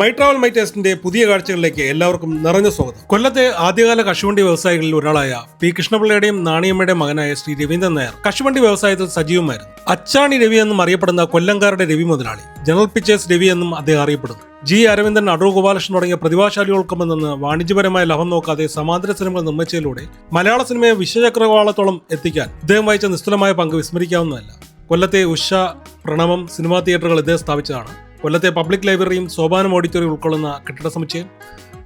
My travel my ടേസ്റ്റിന്റെ പുതിയ കാഴ്ചകളിലേക്ക് എല്ലാവർക്കും നിറഞ്ഞ സ്വാഗതം. കൊല്ലത്തെ ആദ്യകാല കശുവണ്ടി വ്യവസായികളിൽ ഒരാളായ പി കൃഷ്ണപിള്ളയുടെയും നാണിയമ്മയുടെയും മകനായ ശ്രീ രവീന്ദ്രൻ നായർ കശുവണ്ടി വ്യവസായത്തിൽ സജീവമായിരുന്നു. അച്ചാണി രവി എന്നും അറിയപ്പെടുന്ന കൊല്ലംകാരുടെ രവി മുതലാളി, ജനറൽ പിക്ചേഴ്സ് രവി എന്നും അദ്ദേഹം അറിയപ്പെടുന്നു. ജി അരവിന്ദൻ, അടൂർ ഗോപാലകൃഷ്ണൻ തുടങ്ങിയ പ്രതിഭാശാലികൾക്കൊപ്പം നിന്ന് വാണിജ്യപരമായ ലാഭം നോക്കാതെ സമാന്തര സിനിമകൾ നിർമ്മിച്ചതിലൂടെ മലയാള സിനിമയെ വിശ്വചക്രവാളത്തോളം എത്തിക്കാൻ ഇദ്ദേഹം വഹിച്ച നിസ്തുലമായ പങ്ക് വിസ്മരിക്കാവുന്നതല്ല. കൊല്ലത്തെ ഉഷ, പ്രണവം സിനിമാ തിയേറ്ററുകൾ ഇദ്ദേഹം സ്ഥാപിച്ചതാണ്. കൊല്ലത്തെ പബ്ലിക് ലൈബ്രറിയും സോപാനം ഓഡിറ്റോറിയം ഉൾക്കൊള്ളുന്ന കെട്ടിട സമുച്ചയം,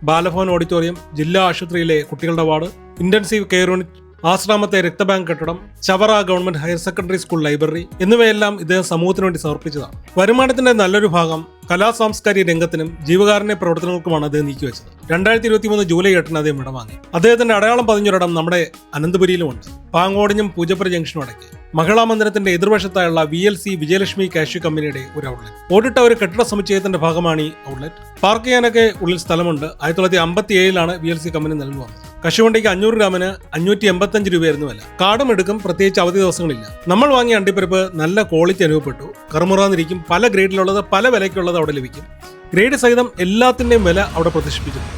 ബാലഭവൻ ഓഡിറ്റോറിയം, ജില്ലാ ആശുപത്രിയിലെ കുട്ടികളുടെ വാർഡ്, ഇന്റൻസീവ് കെയർ യൂണിറ്റ്, ആശ്രാമത്തെ രക്തബാങ്ക് കെട്ടിടം, Chavara government higher secondary school library എന്നിവയെല്ലാം ഇദ്ദേഹം സമൂഹത്തിന് വേണ്ടി സമർപ്പിച്ചതാണ്. വരുമാനത്തിന്റെ നല്ലൊരു ഭാഗം കലാസാംസ്കാരിക രംഗത്തിനും ജീവകാരുണ്യ പ്രവർത്തനങ്ങൾക്കുമാണ് അദ്ദേഹം നീക്കിവെച്ചത്. 2023 ജൂലൈ 8 അദ്ദേഹം വിടവാങ്ങി. അദ്ദേഹത്തിന്റെ അടയാളം പതിഞ്ഞൊരിടം നമ്മുടെ അനന്തപുരിയിലുമുണ്ട്. പാങ്ങോടിഞ്ഞും പൂജപ്പുര ജംഗ്ഷനും അടക്കി മഹിളാ മന്ദിരത്തിന്റെ എതിർവശത്തായുള്ള VLC വിജയലക്ഷ്മി കാഷ്യൂ കമ്പനിയുടെ ഒരു ഔട്ട്ലെറ്റ്. ഓടിട്ട ഒരു കെട്ടിട സമുച്ചയത്തിന്റെ ഭാഗമാണ് ഈ ഔട്ട്ലെറ്റ്. പാർക്ക് ചെയ്യാനൊക്കെ ഉള്ളിൽ സ്ഥലമുണ്ട്. 1957 VLC കമ്പനി നിലവിൽ വന്നത്. കശുവണ്ടിക്ക് 500 ഗ്രാമിന് 585 രൂപയായിരുന്നു വില. കാർഡും എടുക്കും, പ്രത്യേകിച്ച് അവധി ദിവസങ്ങളില്ല. നമ്മൾ വാങ്ങിയ അണ്ടിപ്പരിപ്പ് നല്ല ക്വാളിറ്റി അനുഭവപ്പെട്ടു. കറുമുറാന്നിരിക്കും. പല ഗ്രേഡിലുള്ളത്, പല വിലയ്ക്കുള്ളത് അവിടെ ലഭിക്കും. ഗ്രേഡ് സഹിതം എല്ലാത്തിന്റെയും വില അവിടെ പ്രദർശിപ്പിക്കുന്നു.